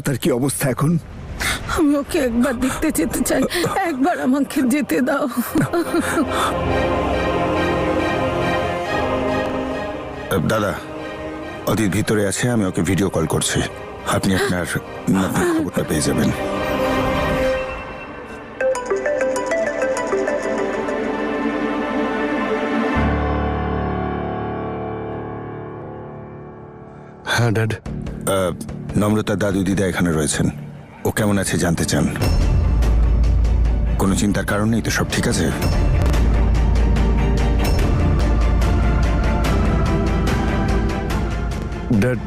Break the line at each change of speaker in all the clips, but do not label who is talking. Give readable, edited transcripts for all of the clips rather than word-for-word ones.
নম্রতার কি অবস্থা এখন?
আমি ওকে একবার দেখতে যেতে চাই, একবার আমাকে যেতে দাও।
দাদা, অদিত ভিতরে আছে, আমি ওকে ভিডিও কল করছি। আপনি আপনার খবরটা পেয়ে যাবেন।
হ্যাঁ ড্যাড।
নম্রতার দাদু দিদা এখানে রয়েছেন। ও কেমন আছে জানতে চান। কোনো চিন্তার কারণ নেই তো? সব ঠিক আছে?
ড্যাড,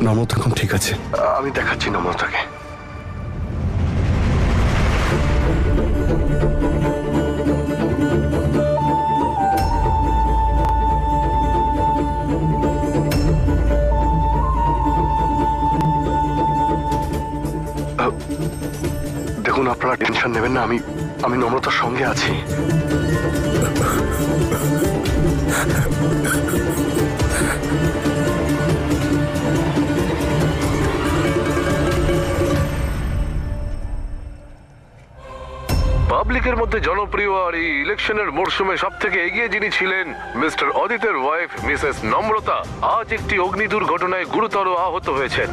নম্রতা এখন ঠিক আছে। আমি দেখাচ্ছি নম্রতাকে। দেখুন, আপনারা টেনশন নেবেন না, আমি নম্রতার সঙ্গে আছি।
পাবলিকের মধ্যে জনপ্রিয় আর এই ইলেকশনের মরশুমে সব থেকে এগিয়ে যিনি ছিলেন মিস্টার অদিতের ওয়াইফ মিসেস নম্রতা আজ একটি অগ্নি দুর্ঘটনায় গুরুতর আহত হয়েছেন।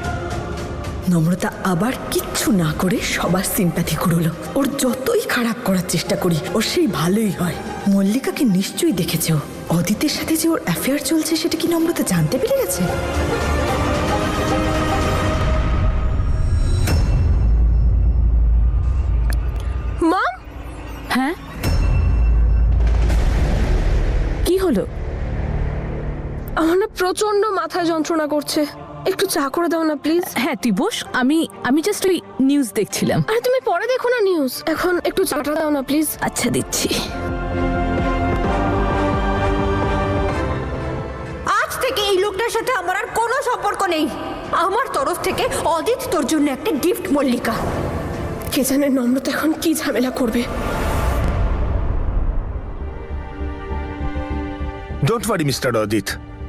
নম্রতা আবার কিচ্ছু না করে সবার সিম্প্যাথি করলো। ওর যতই খারাপ করার চেষ্টা করি ওর সেই ভালোই হয়। মল্লিকাকে নিশ্চয়ই দেখেছে। অদিতের সাথে যে ওর অ্যাফেয়ার চলছে সেটা কি নম্রতা জানতে পেরে গেছে?
মম, হ্যাঁ কি হলো? আমার না প্রচন্ড মাথায় যন্ত্রণা করছে, একটু চা করে দাও না প্লিজ।
হ্যাঁ তুই বস, আমি জাস্ট ওই নিউজ দেখছিলাম।
আরে তুমি পরে দেখো না নিউজ, এখন একটু চাটা দাও না প্লিজ।
আচ্ছা দিচ্ছি।
আজ থেকে এই লোকটার সাথে আমার আর কোনো সম্পর্ক নেই। আমার তরফ থেকে অদিত তোর জন্য একটা গিফট, মল্লিকা।
কে জানে নম্রতা এখন কি ঝামেলা করবে।
Don't worry mister Adit,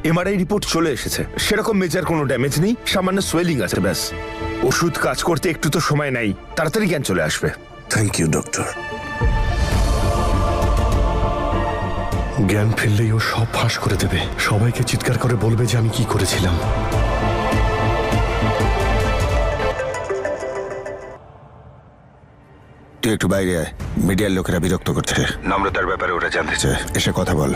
MRI report চলে এসেছে। সেরকম মেজর কোনো ড্যামেজ নেই, সামান্য সোয়েলিং আছে ব্যাস। ওষুধ কাজ করতে একটু তো সময় নাই, তাড়াতাড়ি জ্ঞান চলে আসবে।
Thank you doctor. জ্ঞান ফিরলেই ও সব ফাঁস করে দেবে, সবাইকে চিৎকার করে বলবে যে আমি কি করেছিলাম।
তুই একটু বাইরে আয়, মিডিয়ার লোকেরা বিরক্ত করছে। নম্রতার ব্যাপারে ওরা জানতে চায়, এসে কথা বল।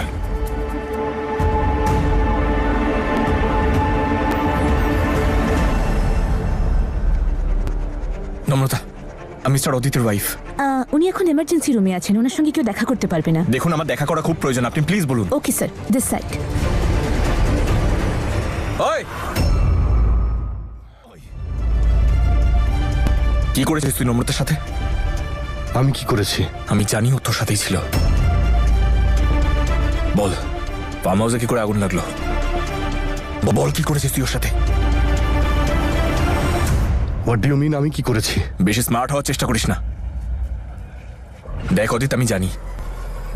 নম্রতা, আমি মিস্টার অদিতের ওয়াইফ।
উনি এখন এমার্জেন্সি রুমে আছেন, ওনার সঙ্গে কেউ দেখা করতে পারবে না।
দেখুন, আমার দেখা করা খুব প্রয়োজন, আপনি প্লিজ বলুন।
Okay sir, this side.
ওই কি করেছিস তুই নম্রতার সাথে?
আমি কি করেছি?
আমি জানি ও তোর সাথেই ছিল। বল, ফার্ম হাউসে কি করে আগুন লাগলো? বল কি করেছিস তুই ওর সাথে?
হোয়াট ডু ইউ মিন আমি কি করেছি?
বেশি স্মার্ট হওয়ার চেষ্টা করিস না। দেখ অদিত, আমি জানি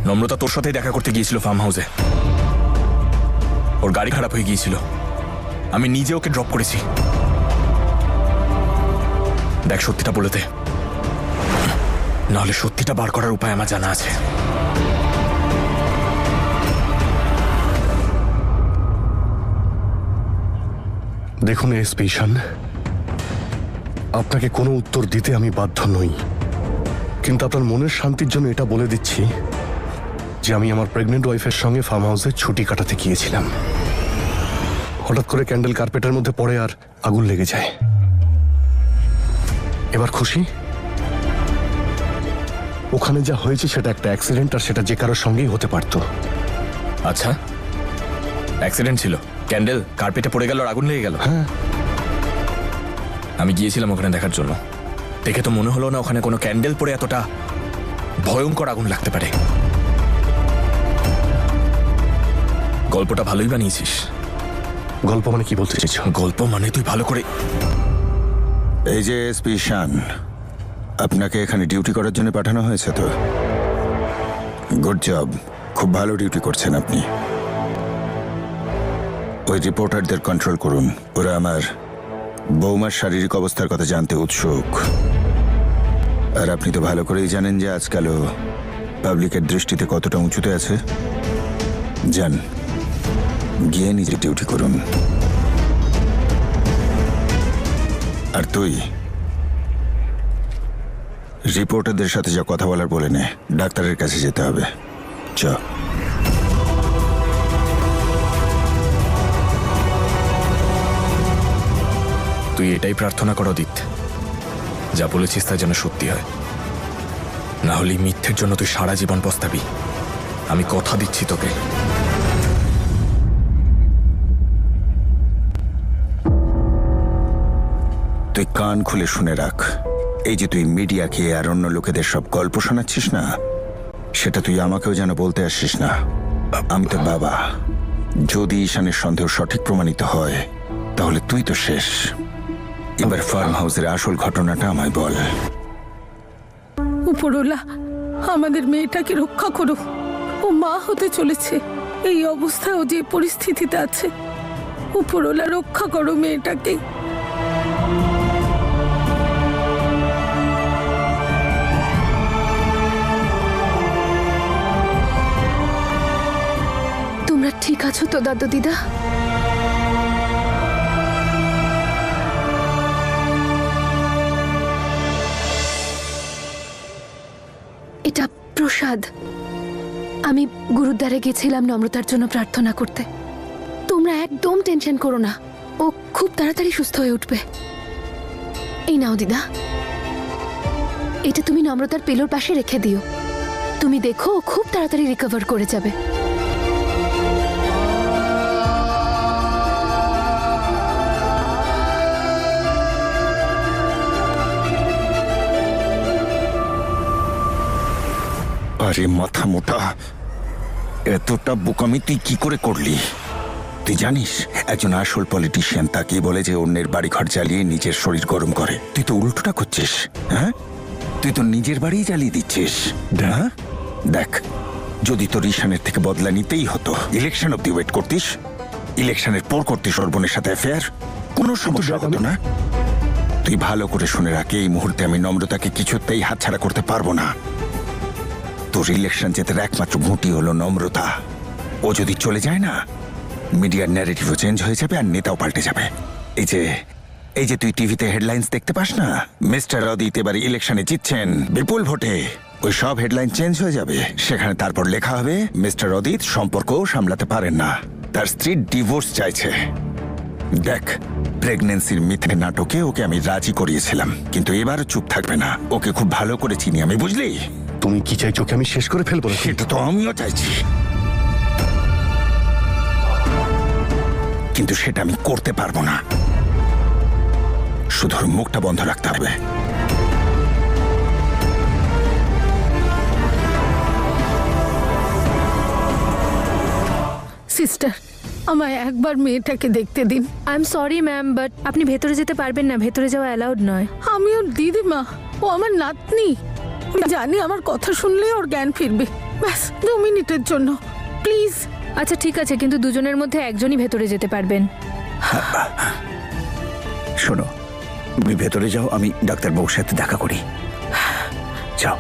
নম্রতা তোর সাথেই দেখা করতে গিয়েছিল ফার্ম হাউসে। ওর গাড়ি খারাপ হয়ে গিয়েছিল, আমি নিজে ওকে ড্রপ করেছি। দেখ, সত্যিটা বলে দে, নাহলে সত্যিটা বার করার উপায় আমার জানা আছে।
দেখুন এসপি শান, আপনাকে কোনো উত্তর দিতে আমি বাধ্য নই, কিন্তু আপনার মনের শান্তির জন্য এটা বলে দিচ্ছি যে আমি আমার প্রেগনেন্ট ওয়াইফের সঙ্গে ফার্ম হাউসে ছুটি কাটাতে গিয়েছিলাম। হঠাৎ করে ক্যান্ডেল কার্পেটের মধ্যে পড়ে আর আগুন লেগে যায়। এবার খুশি? ওখানে যা হয়েছে সেটা একটা অ্যাক্সিডেন্ট, আর সেটা যে কারোর সঙ্গেই হতে পারতো।
আচ্ছা, অ্যাক্সিডেন্ট ছিল, ক্যান্ডেল কার্পেটে পড়ে গেল আর আগুন লেগে গেল।
হ্যাঁ,
আমি গিয়েছিলাম ওখানে দেখার জন্য। দেখে তো মনে হলো না ওখানে কোনো ক্যান্ডেল পড়ে এতটা ভয়ঙ্কর আগুন লাগতে পারে। গল্পটা ভালোই বানিয়েছিস।
গল্প মানে কি বলতে চাইছো?
গল্প মানে তুই ভালো করে।
এই যে এসপি শান, আপনাকে এখানে ডিউটি করার জন্য পাঠানো হয়েছে তো? গুড জব, খুব ভালো ডিউটি করছেন আপনি। ওই রিপোর্টারদের কন্ট্রোল করুন, ওরা আমার বৌমার শারীরিক অবস্থার কথা জানতে উৎসুক। আর আপনি তো ভালো করেই জানেন যে আজকালও পাবলিকের দৃষ্টিতে কতটা উঁচুতে আছে। যান, গিয়ে নিজে ডিউটি করুন। আর তুই রিপোর্টারদের সাথে যা কথা বলার বলে নে, ডাক্তারের কাছে যেতে হবে। চ।
তুই এটাই প্রার্থনা কর অদিত, যা বলেছিস তা যেন সত্যি হয়। না হলে এই মিথ্যের জন্য তুই সারা জীবন পস্তাবি। আমি কথা দিচ্ছি তোকে।
তুই কান খুলে শুনে রাখ, এই যে তুই মিডিয়াকে আর অন্য লোকেদের সব গল্প শোনাচ্ছিস না, সেটা তুই আমাকেও যেন বলতে আসিস না। আমি তো বাবা, যদি ঈশানের সন্দেহ সঠিক প্রমাণিত হয় তাহলে তুই তো শেষ। এবার ফার্ম হাউসের আসল ঘটনাটা আমায় বল।
উপরওয়ালা, আমাদের মেয়েটাকে রক্ষা করো। ও মা হতে চলেছে, এই অবস্থায় ও যে পরিস্থিতিতে আছে। উপরওয়ালা, রক্ষা করো মেয়েটাকে। তোমরা ঠিক আছো তো দাদু দিদা? এটা প্রসাদ। আমি গুরুদ্বারে গেছিলাম নম্রতার জন্য প্রার্থনা করতে। তোমরা একদম টেনশন করো না, ও খুব তাড়াতাড়ি সুস্থ হয়ে উঠবে। এই নাও দিদা, এটা তুমি নম্রতার পেলোর পাশে রেখে দিও। তুমি দেখো ও খুব তাড়াতাড়ি রিকভার করে যাবে।
আরে মাথা মোটা, এতটা বোকামি তুই কি করে করলি? তুই জানিস একজন আসল পলিটিশিয়ান তাকে বলে যে অন্যের বাড়িঘর জ্বালিয়ে নিজের শরীর গরম করে। তুই তো উল্টোটা করছিস। হ্যাঁ, তুই তো নিজের বাড়ি জ্বালিয়ে দিচ্ছিস। হ্যাঁ, দেখ, যদি তোর ঈশানের থেকে বদলা নিতেই হতো, ইলেকশন অব্দি ওয়েট করতিস, ইলেকশনের পর করতিস ওর বোনের সাথে অ্যাফেয়ার, কোনো সমস্যা হতো না। তুই ভালো করে শুনে রাখ, এই মুহূর্তে আমি নম্রতাকে কিছুতেই হাতছাড়া করতে পারবো না। তোর ইলেকশন জেতার একমাত্র ঘুঁটি হলো নম্রতা। ও যদি চলে যায় না, মিডিয়ার ন্যারেটিভও চেঞ্জ হয়ে যাবে আর নেতাও পাল্টে যাবে। এই যে তুই টিভিতে হেডলাইন্স দেখতে পাস না, মিস্টার অদিত এবার ইলেকশনে জিতছেন বিপুল ভোটে, ওই সব হেডলাইন চেঞ্জ হয়ে যাবে। সেখানে তারপর লেখা হবে মিস্টার অদিত সম্পর্কও সামলাতে পারেন না, তার স্ত্রী ডিভোর্স চাইছে। দেখ, প্রেগনেন্সির মিথ্যে নাটকে ওকে আমি রাজি করিয়েছিলাম, কিন্তু এবারও চুপ থাকবে না। ওকে খুব ভালো করে চিনি আমি, বুঝলি?
তুমি কি চাইছো ওকে আমি শেষ করে ফেলবো?
সেটা তো আমিও চাইছি, কিন্তু সেটা আমি করতে পারবো না। শুধু ওর মুখটা বন্ধ রাখতে হবে।
সিস্টার, আমায় একবার মেয়েটাকে দেখতে দিন।
I am sorry ma'am, but আপনি ভেতরে যেতে পারবেন না, ভেতরে যাওয়া অ্যালাউড নয়।
আমি ওর দিদিমা, ও আমার নাতনি। আমি জানি আমার কথা শুনলে ওর জ্ঞান ফিরবে। ব্যাস 2 মিনিটের জন্য প্লিজ।
আচ্ছা ঠিক আছে, কিন্তু দুজনের মধ্যে একজনই ভেতরে যেতে পারবেন।
শোনো, তুমি ভেতরে যাও, আমি ডাক্তারবাবুর সাথে দেখা করি। যাও।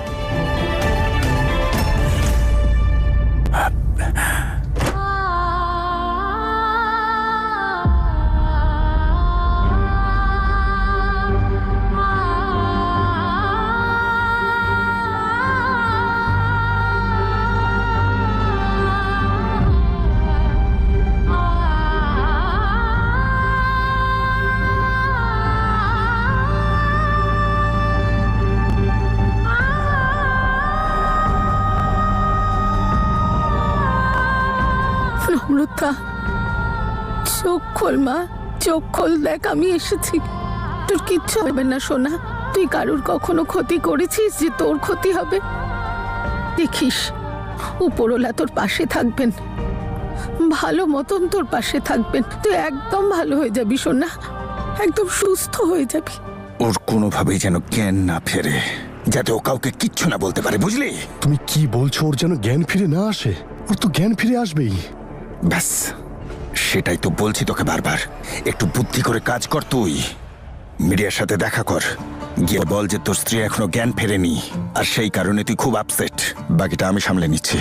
নম্রতা, চোখ খোল মা, চোখ খোল। দেখ, আমি এসেছি। তোর কিচ্ছু হবে না সোনা। তুই কারুর কখনো ক্ষতি করেছিস যে তোর ক্ষতি হবে? দেখিস, উপরওয়ালা তোর পাশে থাকবেন, ভালো মতন তোর পাশে থাকবেন। তুই একদম ভালো হয়ে যাবি সোনা, একদম সুস্থ হয়ে যাবি।
ওর কোনোভাবেই যেন জ্ঞান না ফেরে, যাতে ও কাউকে কিচ্ছু না বলতে পারে, বুঝলি?
তুমি কি বলছো? ওর যেন জ্ঞান ফিরে না আসে? ওর তো জ্ঞান ফিরে আসবেই।
ব্যাস, সেটাই তো বলছি তোকে বারবার। একটু বুদ্ধি করে কাজ কর তুই। মিডিয়ার সাথে দেখা কর, গিয়ে বল যে তোর স্ত্রী এখনো জ্ঞান ফেরেনি, আর সেই কারণে তুই খুব আপসেট। বাকিটা আমি সামলে নিচ্ছি।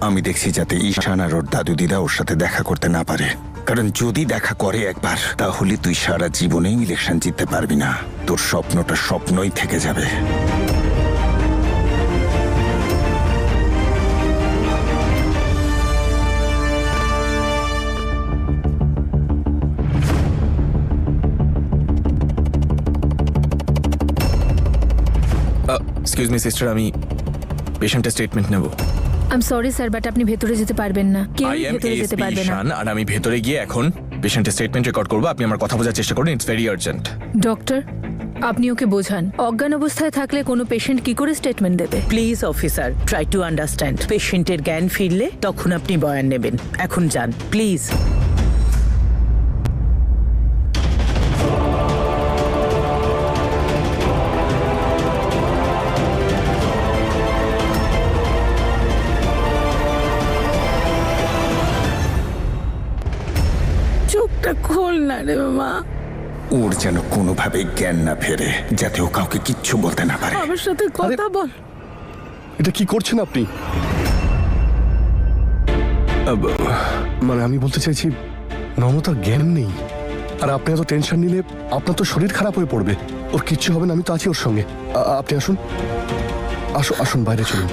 আমি দেখছি যাতে ঈশান আর ওর দাদু দিদা ওর সাথে দেখা করতে না পারে, কারণ যদি দেখা করে একবার, তাহলে তুই সারা জীবনেই ইলেকশন জিততে পারবি না। তোর স্বপ্নটা স্বপ্নই থেকে যাবে।
এক্সকিউজ মি সিস্টার, আমি পেশেন্টের স্টেটমেন্ট নেব।
I am sorry sir, but আপনি ভেতরে যেতে পারবেন না। কেউ
আই এম
ভেতরে যেতে পারবে না।
ঈশান, আর আমি ভেতরে গিয়ে এখন পেশেন্টের স্টেটমেন্ট রেকর্ড করবো। আপনি আমার কথা বোঝার চেষ্টা করুন, ইটস ভেরি আর্জেন্ট।
ডক্টর, আপনি ওকে বোঝান, অজ্ঞান অবস্থায় থাকলে কোনো পেশেন্ট কি করে স্টেটমেন্ট দেবে?
Please officer, try to understand. পেশেন্টের জ্ঞান ফিরলে তখন আপনি বয়ান নেবেন। এখন যান প্লিজ।
চোখটা খোল না রে মা,
ওর যেন কোনোভাবে জ্ঞান না ফেরে, যাতে ও কাউকে কিচ্ছু বলতে না পারে।
আমার সাথে কথা বল।
এটা কি করছেন আপনি? মানে আমি বলতে চাইছি, নম্রতার জ্ঞান নেই, আর আপনি এত টেনশন নিলে আপনার তো শরীর খারাপ হয়ে পড়বে। ওর কিচ্ছু হবে না, আমি তো আছি ওর সঙ্গে। আপনি আসুন, আসুন বাইরে চলুন।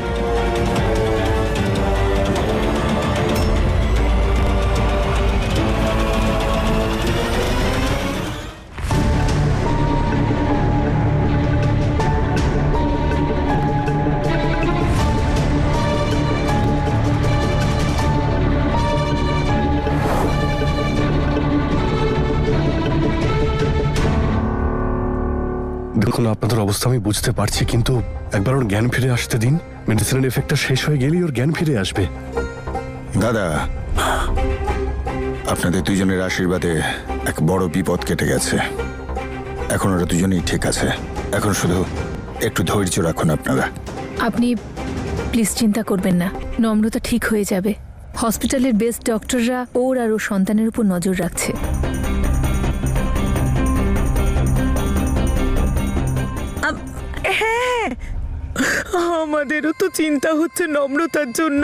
দেখুন, আপনাদের অবস্থা আমি বুঝতে পারছি, কিন্তু একবার ওর জ্ঞান ফিরে আসতে দিন। মেডিসিনের এফেক্টটা শেষ হয়ে গেলেই ওর জ্ঞান ফিরে আসবে।
দাদা, আপনাদের দুজনের আশীর্বাদে এক বড় বিপদ কেটে গেছে। এখন ওরা দুজনেই ঠিক আছে। এখন শুধু একটু ধৈর্য রাখুন আপনারা।
আপনি প্লিজ চিন্তা করবেন না, নম্রতা ঠিক হয়ে যাবে। হসপিটালের বেস্ট ডক্টররা ওর আর ওর সন্তানের উপর নজর রাখছে।
হ্যাঁ, আমাদেরও তো চিন্তা হচ্ছে নম্রতার জন্য।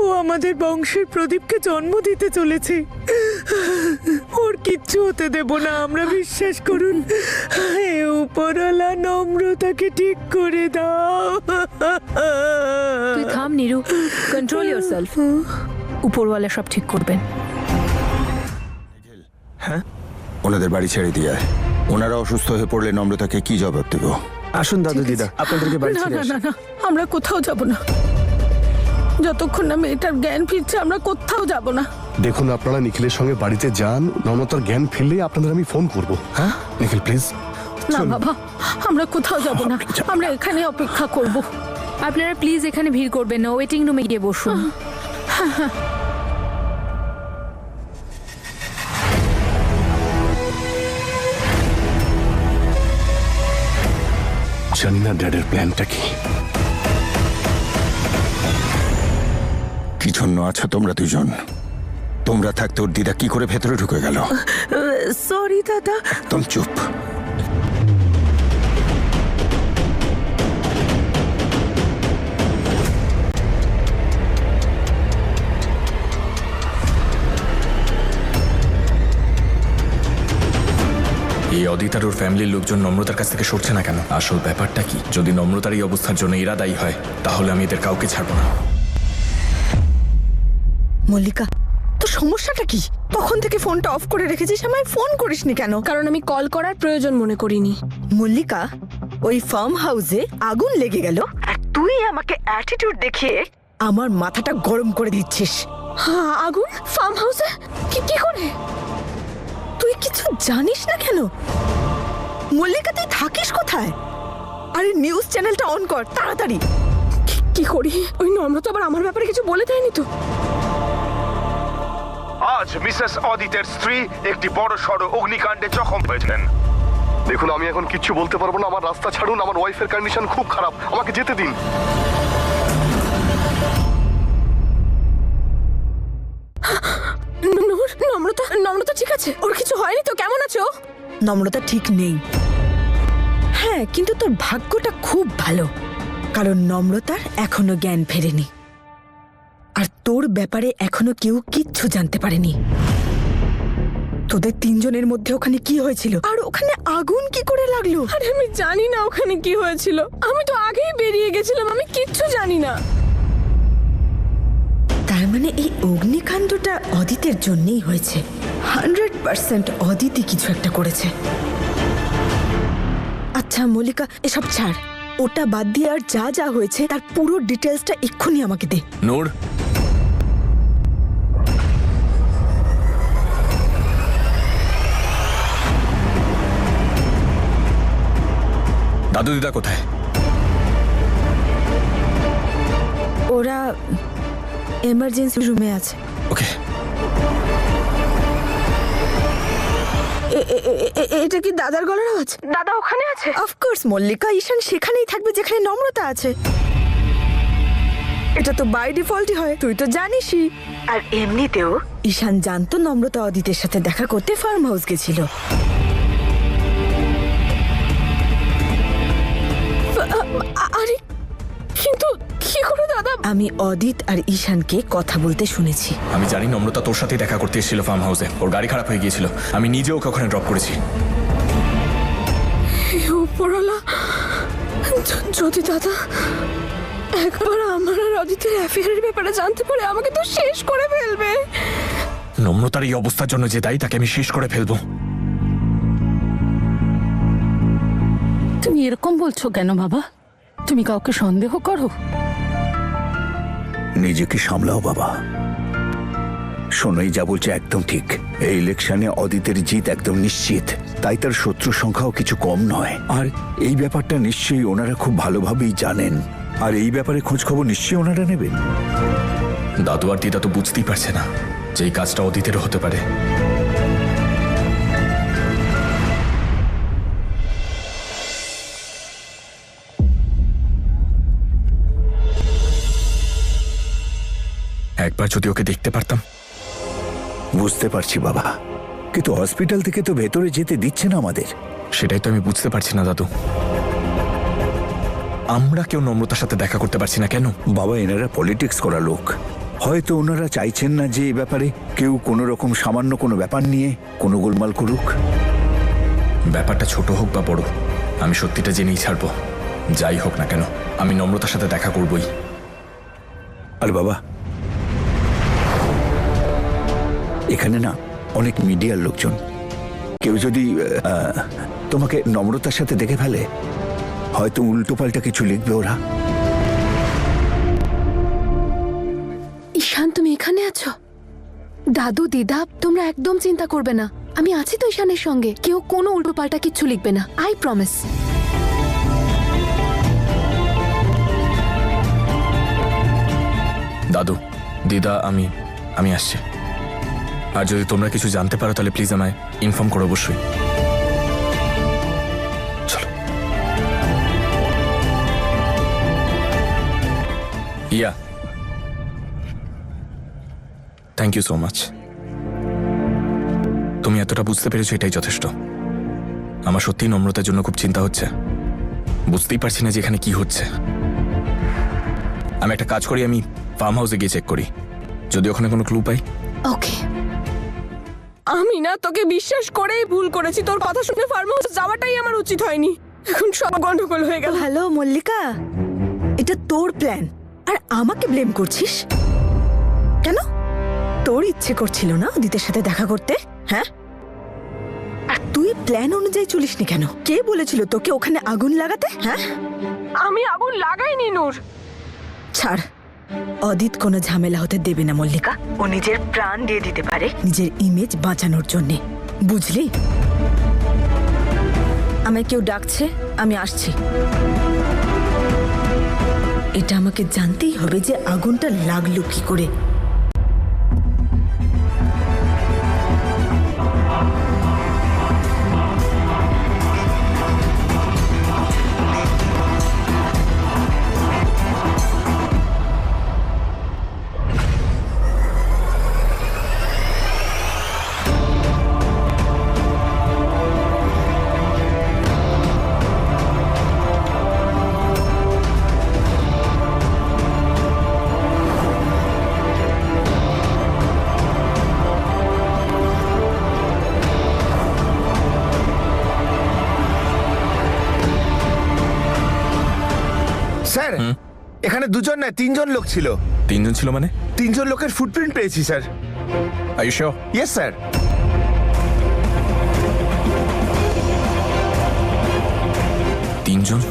ও আমাদের বংশের প্রদীপকে জন্ম দিতে চলেছে। ওর কিচ্ছু হতে দেব না আমরা, বিশ্বাস করুন। হে উপরওয়ালা, নম্রতাকে ঠিক করে দাও।
তুই থাম নিরু, কন্ট্রোল ইয়োরসেলফ। উপরওয়ালা সব ঠিক করবেন।
হ্যাঁ, ওনাদের বাড়ি ছেড়ে দিয়ে আয়। ওনারা অসুস্থ হয়ে পড়লে নম্রতাকে কি জবাব দেব?
আসুন দাদু দিদা, আপনাদেরকে বাড়ি
না
ছেড়ে
না
আসি।
না না, আমরা কোথাও যাব না। যতক্ষণ না মেয়েটার জ্ঞান ফিরছে আমরা কোথাও যাব না।
দেখুন, আপনারা নিখিলের সঙ্গে বাড়িতে যান। নম্রতার জ্ঞান ফিরলেই আপনাদের আমি ফোন করব। হ্যাঁ নিখিল, প্লিজ।
না বাবা, আমরা কোথাও যাব না, আমরা এখানে অপেক্ষা করব।
আপনারা প্লিজ এখানে ভিড় করবেন না, ওয়েটিং রুমে গিয়ে বসুন।
জানি না ড্যাডের প্ল্যানটা কি।
কি জন্য আছো তোমরা দুজন? তোমরা থাকতে ওর দিদা কি করে ভেতরে ঢুকে গেল?
সরি দাদা।
একদম চুপ।
এই অদিত আর ওর ফ্যামিলির লোকজন নম্রতার কাছ থেকে সরছে না কেন? আসল ব্যাপারটা কি? যদি নম্রতার এই অবস্থার জন্য এরা দায়ী হয়, তাহলে আমি এদের কাউকে ছাড়বো না।
মল্লিকা, তোর সমস্যাটা কি? তখন থেকে ফোনটা অফ করে রেখেছিস, আমায় ফোন করিসনি কেন?
কারণ আমি কল করার প্রয়োজন মনে করিনি।
মল্লিকা, ওই ফার্ম হাউসে আগুন লেগে গেল আর তুই আমাকে অ্যাটিটিউড দেখিয়ে আমার মাথাটা গরম করে দিচ্ছিস।
হ্যাঁ, আগুন ফার্ম হাউসে? কি করে?
তুই কিছু জানিস না কেন? মল্লিকা, তুই থাকিস কোথায়? আরে নিউজ চ্যানেলটা অন কর তাড়াতাড়ি।
কি করি? ওই নম্রতা আবার আমার ব্যাপারে কিছু বলে দেয়নি তো?
আজ মিসেস অদিতের স্ত্রী একটি বড় সড় অগ্নিকাণ্ডে জখম হয়েছেন।
দেখুন, আমি এখন কিচ্ছু বলতে পারবো না। আমার রাস্তা ছাড়ুন, আমার ওয়াইফের কন্ডিশন খুব খারাপ, আমাকে যেতে দিন।
নম্রতা ঠিক আছে? ওর কিছু হয়নি তো? কেমন আছো?
নম্রতা ঠিক নেই। হ্যাঁ, কিন্তু তোর ভাগ্যটা খুব ভালো, কারণ নম্রতার এখনো জ্ঞান ফেরেনি, আর তোর ব্যাপারে এখনো কেউ কিচ্ছু জানতে পারেনি। তোদের তিনজনের মধ্যে ওখানে কি হয়েছিল, আর ওখানে আগুন কি করে লাগলো?
আরে আমি জানি না ওখানে কি হয়েছিল, আমি তো আগেই বেরিয়ে গেছিলাম, আমি কিচ্ছু জানি না।
তার মানে এই অগ্নিকাণ্ডটা অদিতের জন্যই হয়েছে। 100% অদিতই কিছু একটা করেছে। আচ্ছা মল্লিকা, এসব ছাড়, ওটা বাদ দিয়ে আর যা যা হয়েছে তার পুরো ডিটেলসটা এক্ষুনি আমাকে দে।
নূর, দাদু দিদা কোথায়?
ওরা এমার্জেন্সি রুমে আছে।
ওকে।
এটা কি দাদার গলার আওয়াজ? দাদা ওখানে আছে? অফকোর্স মল্লিকা, ঈশান সেখানেই থাকবে যেখানে নম্রতা আছে। এটা তো বাই ডিফল্টই হয়, তুই তো জানিসই। আর এমনিতেও ঈশান জানতো নম্রতা অদিতের সাথে দেখা করতে ফার্ম হাউস গেছিল।
আরে কিন্তু কি করে দাদা?
আমি অদিত আর ঈশানকে কথা বলতে শুনেছি।
আমি জানি নম্রতা তোর সাথে দেখা করতে এসেছিল ফার্ম হাউসে। ওর গাড়ি খারাপ হয়ে গিয়েছিল, আমি নিজে ওকে ওখানে ড্রপ করেছি।
উপরওয়ালা, যদি দাদা একবার আমার আর অদিতের অ্যাফেয়ারের ব্যাপারে জানতে পারে, আমাকে তো শেষ করে ফেলবে।
নম্রতার এই অবস্থার জন্য যে দায়ী, তাকে আমি শেষ করে ফেলবো।
তুমি এরকম বলছো কেন বাবা? তুমি কাউকে সন্দেহ করো?
নিজেকে সামলাও বাবা। শোনোই যা বলছে একদম ঠিক। এই ইলেকশনে অদিতের জিত একদম নিশ্চিত, তাই তার শত্রু সংখ্যাও কিছু কম নয়। আর এই ব্যাপারটা নিশ্চয়ই ওনারা খুব ভালোভাবেই জানেন, আর এই ব্যাপারে খোঁজ খবর নিশ্চয়ই ওনারা নেবেন।
দাদু আর দিদা তো বুঝতেই পারছে না যে এই কাজটা অদিতেরও হতে পারে। একবার যদি ওকে দেখতে পারতাম।
বুঝতে পারছি বাবা, কিন্তু হসপিটাল থেকে তো ভেতরে যেতে দিচ্ছে না আমাদের।
সেটাই তো আমি বুঝতে পারছি না দাদু। আমরা কেউ নম্রতার সাথে দেখা করতে পারছি না কেন?
বাবা, এনারা পলিটিক্স করা লোক, হয়তো ওনারা চাইছেন না যে এই ব্যাপারে কেউ কোনো রকম সামান্য কোনো ব্যাপার নিয়ে কোনো গোলমাল করুক।
ব্যাপারটা ছোট হোক বা বড়, আমি সত্যিটা জেনেই ছাড়বো। যাই হোক না কেন, আমি নম্রতার সাথে দেখা করবই।
আর বাবা, এখানে না অনেক মিডিয়ার লোকজন, কেউ যদি তোমাকে নম্রতার সাথে দেখে ফেলে, হয়তো উল্টোপাল্টা কিছু লিখবে ওরা।
ঈশান, তুমি এখানে আছো? দাদু দিদা, তোমরা একদম চিন্তা করবে না, আমি আছি তো ঈশানের সঙ্গে। কেউ কোনো উল্টোপাল্টা কিচ্ছু লিখবে না, আই প্রমিস।
দাদু দিদা, আমি আসছি। আর যদি তোমরা কিছু জানতে পারো তাহলে প্লিজ আমায় ইনফর্ম করো অবশ্যই। চলো। ইয়া, থ্যাংক ইউ সো মাচ। তুমি এতটা বুঝতে পেরেছো, এটাই যথেষ্ট। আমার সত্যিই নম্রতার জন্য খুব চিন্তা হচ্ছে। বুঝতেই পারছি না যে এখানে কি হচ্ছে। আমি একটা কাজ করি, আমি ফার্ম হাউসে গিয়ে চেক করি, যদি ওখানে কোনো ক্লু পাই।
ওকে।
আমি না তোকে বিশ্বাস করেই ভুল করেছি, তোর কথা শুনে ফার্ম হাউসে যাওয়াটাই আমার উচিত হয়নি। এখন সব গন্ডগোল হয়ে গেল।
হ্যালো মল্লিকা, এটা তোর প্ল্যান আর আমাকে ব্লেম করছিস কেন? তোর ইচ্ছে করছিল না অদিতের সাথে দেখা করতে, হ্যাঁ? আর তুই প্ল্যান অনুযায়ী চলিসনি কেন? কে বলেছিল তোকে ওখানে আগুন লাগাতে? হ্যাঁ,
আমি আগুন লাগাইনি নূর।
ছাড়, অদিত কোনো ঝামেলা হতে দেবে না মল্লিকা। ও নিজের প্রাণ দিয়ে দিতে পারে নিজের ইমেজ বাঁচানোর জন্য, বুঝলি? আমায় কেউ ডাকছে, আমি আসছি। এটা আমাকে জানতেই হবে যে আগুনটা লাগলো কি করে।
স্যার এখানে দুজন না 3 জন লোক ছিল।
3 জন ছিল মানে?
3 জন লোকের ফুটপ্রিন্ট পেয়েছি sir.
Are you sure?
Yes sir.
তিনজন?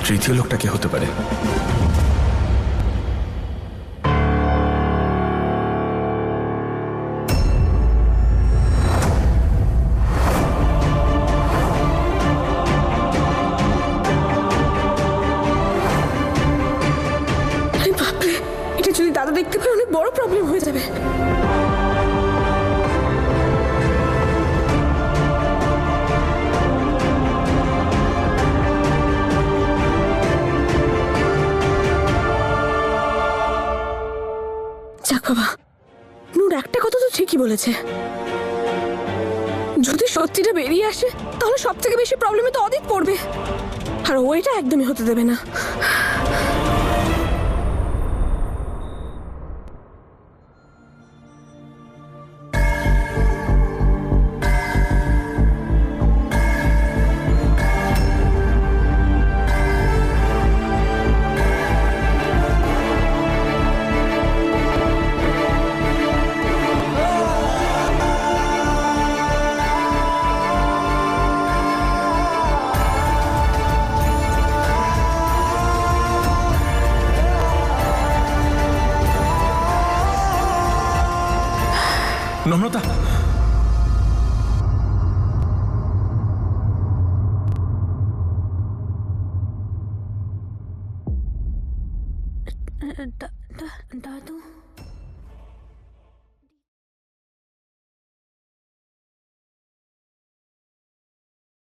তৃতীয় লোকটা কে হতে পারে?
বাপরে, এটা যদি দাদা দেখতে পায় অনেক বড় প্রবলেম হয়ে যাবে। যাক বাবা, নূর একটা কথা তো ঠিকই বলেছে। যদি সত্যিটা বেরিয়ে আসে তাহলে সব থেকে বেশি প্রবলেমে তো অদিত পড়বে, আর ও এটা একদমই হতে দেবে না।
নম্রতা,
দাদু